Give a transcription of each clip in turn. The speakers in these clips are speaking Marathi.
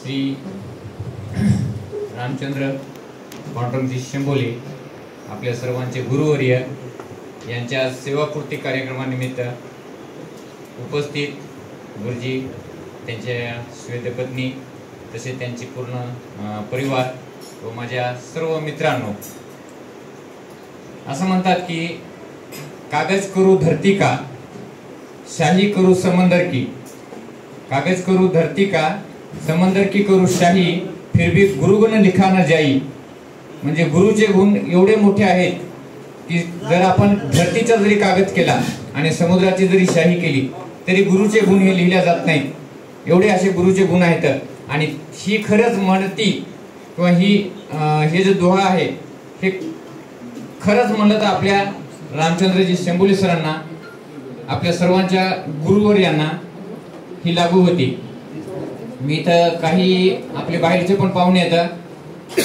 श्री रामचंद्र पांडुरंगजी शेंबोले आपल्या सर्वांचे गुरुवर्य यांच्या सेवापूर्ती कार्यक्रमानिमित्त उपस्थित गुरुजी, त्यांच्या श्वेतपत्नी तसेच त्यांची पूर्ण परिवार व माझ्या सर्व मित्रांनो, असं म्हणतात की कागज करू धरती का, शाही करू समंदर की, कागज करू धरती का, समंदर की करू शाही, फिर भी गुरुगुण लिखा न जाई. म्हणजे गुरुचे गुण एवढे मोठे आहेत की जर आपण धरतीचा जरी कागद केला आणि समुद्राची जरी शाही केली तरी गुरुचे गुण हे लिहिल्या जात नाहीत. एवढे असे गुरुचे गुण आहेत. आणि ही खरंच म्हणती किंवा हे जो दोहा आहे हे खरंच म्हणलं तर आपल्या रामचंद्रजी शेंबोले सरांना, आपल्या सर्वांच्या गुरुवर यांना ही लागू होती. मी तर काही आपले बाहेरचे पण पाहुणे येतात,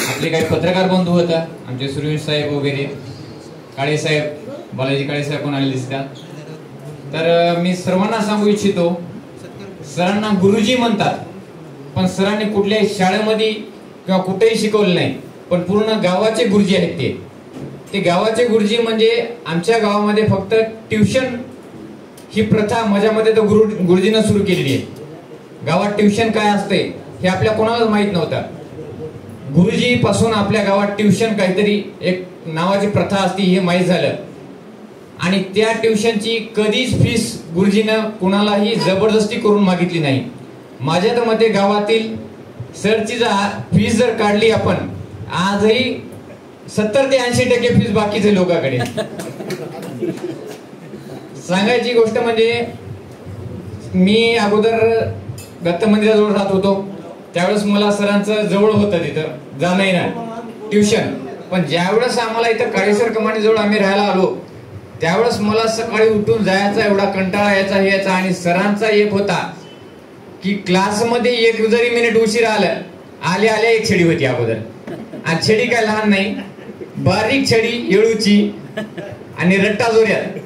आपले काही पत्रकार बंधू होता, आमचे सुरवीर साहेब वगैरे, काळे साहेब, बालाजी काळे साहेब पण आले दिसतात. तर मी सर्वांना सांगू इच्छितो, सरांना गुरुजी म्हणतात पण सरांनी कुठल्याही शाळेमध्ये किंवा कुठेही शिकवलं नाही, पण पूर्ण गावाचे गुरुजी आहेत. ते गावाचे गुरुजी म्हणजे आमच्या गावामध्ये फक्त ट्युशन ही प्रथा माझ्यामध्ये तर गुरुजीनं सुरू केलेली आहे. गावात ट्युशन काय असते हे आपल्या कोणालाच माहित नव्हतं. गुरुजी पासून आपल्या गावात ट्युशन काहीतरी एक नावाची प्रथा असते हे माहीत झालं. आणि त्या ट्युशनची कधीच फीस गुरुजीनं कुणालाही जबरदस्ती करून मागितली नाही. माझ्या तर मते गावातील सरची फीस जर काढली आपण, आजही 70 ते 80% फीस बाकीचे लोकांकडे. सांगायची गोष्ट म्हणजे मी अगोदर दत्त मंदिराजवळ राहत होतो, त्यावेळेस मला सरांचं जवळ होतं तिथं जाणं येणं ट्युशन. पण ज्यावेळेस आम्हाला इथं काळेसर कमानीजवळ आम्ही राहायला आलो त्यावेळेस मला सकाळी उठून जायचा एवढा कंटाळा यायचा. आणि सरांचा एक होता की क्लासमध्ये एक जरी मिनिट उशीर आल्या एक छडी होती अगोदर. आणि छडी काय लहान नाही, बारीक छडी येळूची आणि रट्टा जोऱ्यात.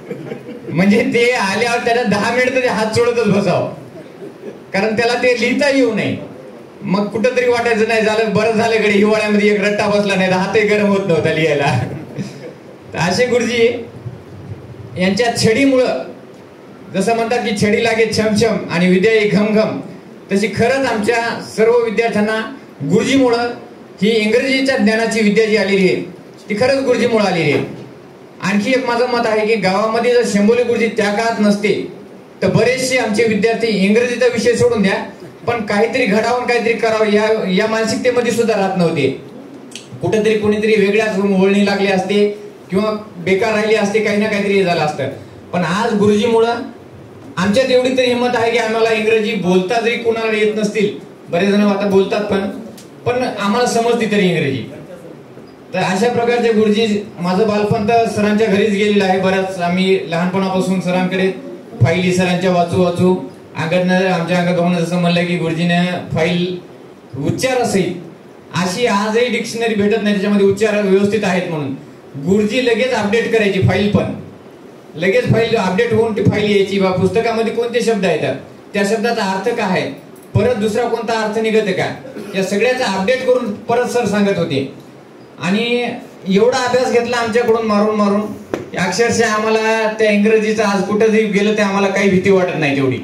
म्हणजे ते आल्यावर त्याला 10 मिनिट तरी हात सोडतच बसावं, कारण त्याला ते लिहिता येऊ नये. मग कुठंतरी वाटायचं नाही झालं बरं झालं कडे हिवाळ्यामध्ये एक रट्टा बसला नाही, हातही गरम होत नव्हता लिहायला. तर असे गुरुजी यांच्या छडीमुळं, जसं म्हणतात की छडी लागे छमछम आणि विद्या ही घमघम, तशी खरंच आमच्या सर्व विद्यार्थ्यांना गुरुजीमुळं ही इंग्रजीच्या ज्ञानाची विद्या जी आलेली आहे ती खरंच गुरुजीमुळे आलेली आहे. आणखी एक माझं मत आहे की गावामध्ये जर शेंबोले गुरुजी त्या काळात नसते तर बरेचसे आमचे विद्यार्थी इंग्रजीचा विषय सोडून द्या, पण काहीतरी घडावून काहीतरी करावं या मानसिकतेमध्ये सुद्धा राहत नव्हते. कुठेतरी कोणीतरी वेगळ्याच वळणी लागली असते किंवा बेकार राहिली असते, काही ना काहीतरी झालं असतं. पण आज गुरुजीमुळं आमच्यात एवढी तरी हिंमत आहे की आम्हाला इंग्रजी बोलता जरी कोणाला येत नसतील, बरेच जण आता बोलतात पण आम्हाला समजते तरी इंग्रजी. तर अशा प्रकारचे गुरुजी, माझं बालपण तर सरांच्या घरीच गेलेलं आहे. बऱ्याच आम्ही लहानपणापासून सरांकडे फाईली सरांच्या वाचू अंगातनं आमच्या अंगात जसं म्हणलं की गुरुजीनं फाईल उच्चारासहित अशी आजही डिक्शनरी भेटत नाही त्याच्यामध्ये उच्चार व्यवस्थित आहेत म्हणून. गुरुजी लगेच अपडेट करायची फाईल, पण लगेच फाईल अपडेट होऊन ती फाईल यायची. बा पुस्तकामध्ये कोणते शब्द आहेत, त्या शब्दाचा अर्थ काय आहे, परत दुसरा कोणता अर्थ निघत का, या सगळ्याचा अपडेट करून परत सर सांगत होते. आणि एवढा अभ्यास घेतला आमच्याकडून मारून अक्षरशः आम्हाला त्या इंग्रजीचा आज कुठं जरी गेलं ते आम्हाला काही भीती वाटत नाही तेवढी.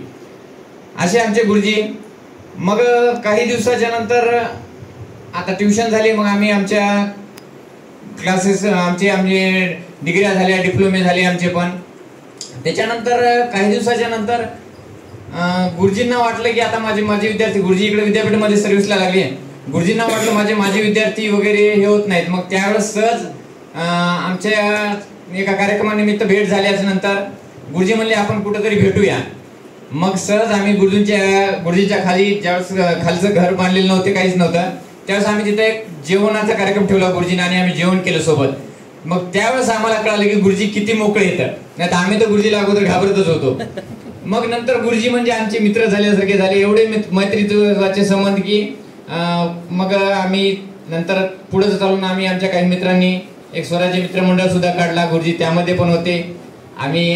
असे आमचे गुरुजी. मग काही दिवसाच्या नंतर आता ट्युशन झाली, मग आम्ही आमच्या क्लासेस आमचे डिग्र्या झाल्या, डिप्लोमे झाले आमचे. पण त्याच्यानंतर काही दिवसाच्या नंतर गुरुजींना वाटलं की आता माझे विद्यार्थी, गुरुजी इकडे विद्यापीठामध्ये सर्व्हिसला लागले, गुरुजींना वाटलं माझे विद्यार्थी वगैरे हे होत नाहीत. मग त्यावेळेस सहज आमच्या एका कार्यक्रमानिमित्त भेट झाल्याच्या नंतर गुरुजी म्हणले आपण कुठेतरी भेटूया. मग सहज आम्ही गुरुजीच्या खाली, ज्यावेळेस खालचं घर बांधलेलं नव्हते, काहीच नव्हतं, त्यावेळेस आम्ही तिथे एक जेवणाचा कार्यक्रम ठेवला गुरुजीने आणि आम्ही जेवण केलं सोबत. मग त्यावेळेस आम्हाला कळालं की गुरुजी किती मोकळे येतात, नाही तर आम्ही तर गुरुजीला अगोदर घाबरतच होतो. मग नंतर गुरुजी म्हणजे आमचे मित्र झाल्यासारखे झाले, एवढे मैत्रीचे संबंध की मग आम्ही नंतर पुढे चालून आम्ही आमच्या काही मित्रांनी एक स्वराज्य मित्रमंडळ सुद्धा काढला. गुरुजी त्यामध्ये पण होते. आम्ही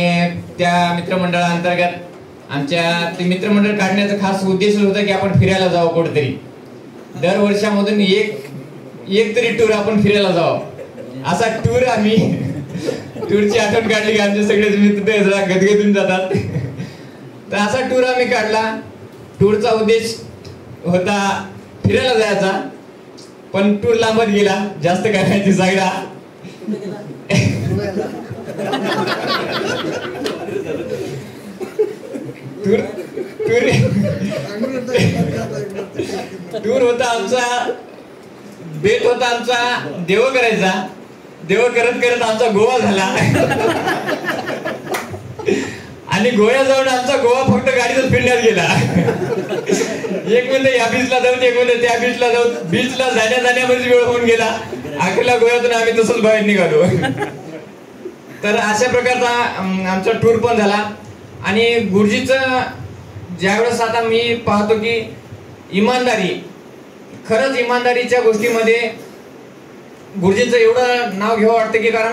त्या मित्रमंडळाअंतर्गत आमच्या ते मित्रमंडळ काढण्याचा खास उद्देश होता की आपण फिरायला जावं कुठेतरी. दर वर्षामधून एक तरी टूर आपण फिरायला जावं, असा टूर आम्ही टूरची आठवण काढली की आमचे सगळे मित्र जरा गदगदून जातात. तर असा टूर आम्ही काढला. टूरचा उद्देश होता फिरायला जायचा, पण टूर लांबत गेला, जास्त करायची जागा. टूर होता आमचा, बेत होता आमचा देव करायचा. देव करत करत आमचा गोवा झाला आणि गोव्या जाऊन आमचा गोवा फक्त गाडीतच फिरण्यात गेला. एक मिनिट या बीचला जाऊन, एक मिनिट त्या बीचला जाऊन, बीचला जाण्यामध्ये वेळ होऊन गेला. अखेरला गोव्यातून आम्ही तसंच बाहेर निघालो. तर अशा प्रकारचा आमचा टूर पण झाला. आणि गुरुजीचं ज्यावेळेस आता मी पाहतो की इमानदारी, खरंच इमानदारीच्या गोष्टीमध्ये गुरुजींचं एवढं नाव घ्यावं वाटतं की कारण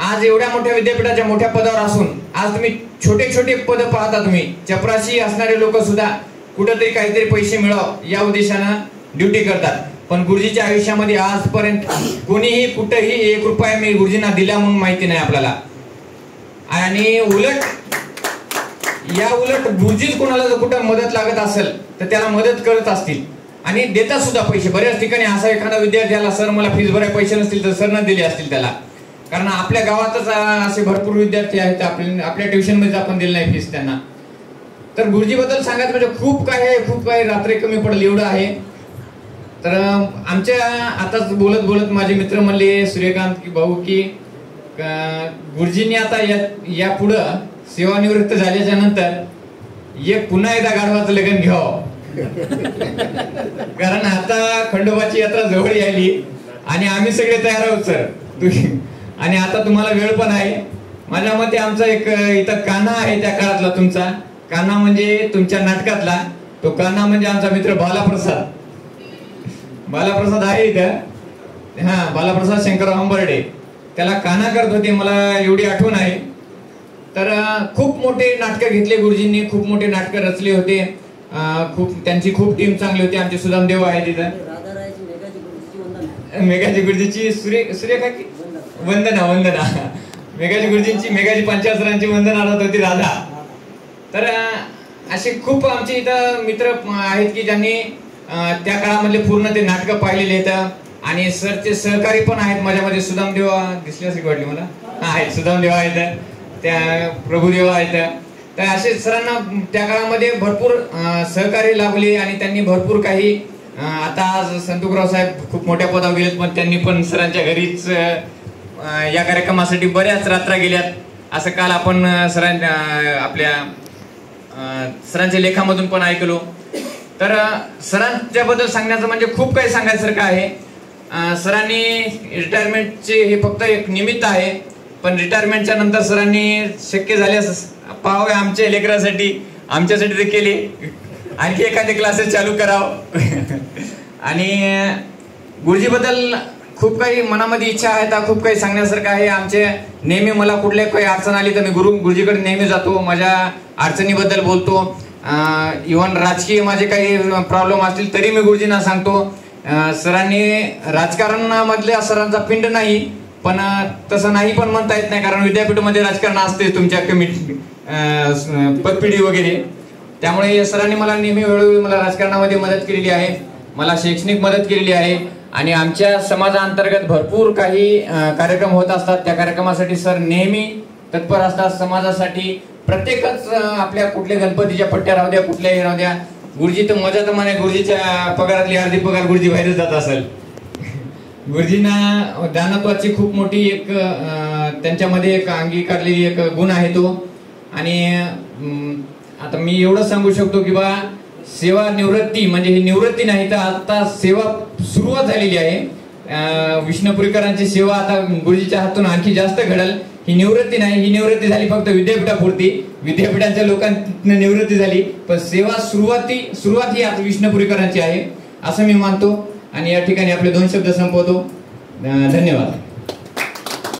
आज एवढ्या मोठ्या विद्यापीठाच्या मोठ्या पदावर असून आज तुम्ही छोटे छोटे पद पाहता. तुम्ही चपराशी असणारे लोक सुद्धा कुठेतरी काहीतरी पैसे मिळाव या उद्देशानं ड्युटी करतात. पण गुरुजीच्या आयुष्यामध्ये आजपर्यंत कोणीही कुठेही 1 रुपया मी गुरुजींना दिला म्हणून माहिती नाही आपल्याला. आणि उलट गुरुजीच कोणाला जर कुठं मदत लागत असेल तर त्याला मदत करत असतील आणि देतात सुद्धा पैसे. बऱ्याच ठिकाणी असा एखादा विद्यार्थ्याला सर मला फीस भरायला पैसे नसतील तर सर न दिले असतील त्याला. कारण आपल्या गावातच असे भरपूर विद्यार्थी आहेत आपल्या ट्युशन मध्ये आपण दिले नाही फीस त्यांना. तर गुरुजी बद्दल सांगायचं म्हणजे खूप काय रात्री कमी पडली एवढं आहे. तर आमच्या आताच बोलत माझे मित्र म्हणले सूर्यकांत भाऊ की गुरुजींनी आता या पुढं सेवानिवृत्त झाल्याच्या नंतर पुन्हा एकदा गाढवाचं लग्न घ्यावं. कारण आता खंडोबाची यात्रा जवळ आली आणि आम्ही सगळे तयार आहोत सर. आणि आता तुम्हाला वेळ पण आहे. माझ्या मते आमचा एक इथं कान्हा आहे त्या काळातला तुमचा कान्हा, म्हणजे तुमच्या नाटकातला तो कान्हा म्हणजे आमचा मित्र बालाप्रसाद आहे इथं. हा, बालाप्रसाद शंकरराव अंबर्डे त्याला कान्हा करत होते, मला एवढी आठवण आहे. तर खूप मोठे नाटकं घेतले गुरुजींनी, खूप मोठे नाटकं रचले होते. त्यांची खूप टीम चांगली होती. आमचे सुदामदेव आहे तिथं, मेघाजी गुरुजीची सूर्यका की वंदना मेघाजी गुरुजींची, मेघाजी पंचासरांची वंदना राहत होती राधा. तर असे खूप आमचे इथं मित्र आहेत की ज्यांनी त्या काळामधले पूर्ण ते नाटकं पाहिलेले आहेत. आणि सरचे सहकारी पण आहेत माझ्यामध्ये. सुदामदेव दिसले असे वाटले मला, आहेत सुदामदेव आहेत, त्या प्रभुदेव आहेत. तर असे सरांना त्या काळामध्ये भरपूर सहकार्य लाभले आणि त्यांनी भरपूर काही आता आज संतुकराव साहेब खूप मोठ्या पदावर गेलेत, पण त्यांनी पण सरांच्या घरीच या कार्यक्रमासाठी बऱ्याच रात्रा गेल्यात असं काल आपण आपल्या सरांच्या लेखामधून पण ऐकलो. तर सरांच्या बद्दल सांगण्याचं म्हणजे खूप काही सांगायसारखं आहे. सरांनी रिटायरमेंटचे हे फक्त एक निमित्त आहे, पण रिटायरमेंटच्या नंतर सरांनी शक्य झाल्यास पाहावे आमच्या लेकरासाठी, आमच्यासाठी ते केले. आणखी एखादे क्लासेस चालू करावं. आणि गुरुजीबद्दल खूप काही मनामध्ये इच्छा आहेत, खूप काही सांगण्यासारखं आहे. आमचे नेहमी मला कुठल्या काही अडचण आली तर मी गुरुजीकडे नेहमी जातो, माझ्या अडचणीबद्दल बोलतो. इव्हन राजकीय माझे काही प्रॉब्लेम असतील तरी मी गुरुजींना सांगतो. सरांनी राजकारणामधल्या सरांचा पिंड नाही, पण तसं नाही पण म्हणता येत नाही, कारण विद्यापीठामध्ये राजकारण असते तुमच्या कमिटी पदपिढी वगैरे. त्यामुळे सरांनी मला नेहमी वेळोवेळी मला राजकारणामध्ये मदत केलेली आहे, मला शैक्षणिक मदत केलेली आहे. आणि आमच्या समाजाअंतर्गत भरपूर काही कार्यक्रम होत असतात. त्या कार्यक्रमासाठी सर नेहमी तत्पर असतात समाजासाठी. प्रत्येकच आपल्या कुठल्या गणपतीच्या पट्ट्या राहू द्या, कुठल्याही राहू द्या, गुरुजी तर मजा तर म्हणे गुरुजीच्या पगारातली अर्धी पगार गुरुजी बाहेरच जात असेल. गुरुजींना दानत्वाची खूप मोठी एक त्यांच्यामध्ये एक अंगीकारलेली एक गुण आहे तो. आणि आता मी एवढं सांगू शकतो की बा सेवा निवृत्ती म्हणजे ही निवृत्ती नाही तर आता सेवा सुरुवात झालेली आहे. विष्णुपुरीकरांची सेवा आता गुरुजीच्या हातून आणखी जास्त घडल. ही निवृत्ती नाही, ही निवृत्ती झाली फक्त विद्यापीठापुरती, विद्यापीठांच्या लोकांना निवृत्ती झाली, पण सेवा सुरुवात ही आता विष्णुपुरीकरांची आहे असं मी मानतो. आणि या ठिकाणी आपले 2 शब्द संपवतो. धन्यवाद.